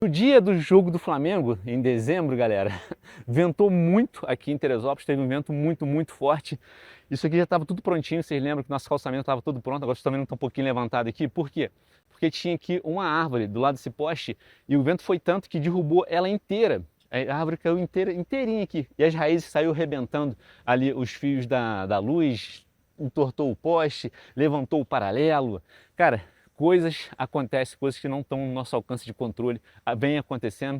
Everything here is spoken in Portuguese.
No dia do jogo do Flamengo, em dezembro, galera, ventou muito aqui em Teresópolis, teve um vento muito forte. Isso aqui já estava tudo prontinho, vocês lembram que nosso calçamento estava todo pronto, agora também não está um pouquinho levantado aqui. Por quê? Porque tinha aqui uma árvore do lado desse poste e o vento foi tanto que derrubou ela inteira. A árvore caiu inteira, inteirinha aqui e as raízes saiu rebentando ali os fios da luz, entortou o poste, levantou o paralelo. Cara, coisas acontecem, coisas que não estão no nosso alcance de controle, vem acontecendo.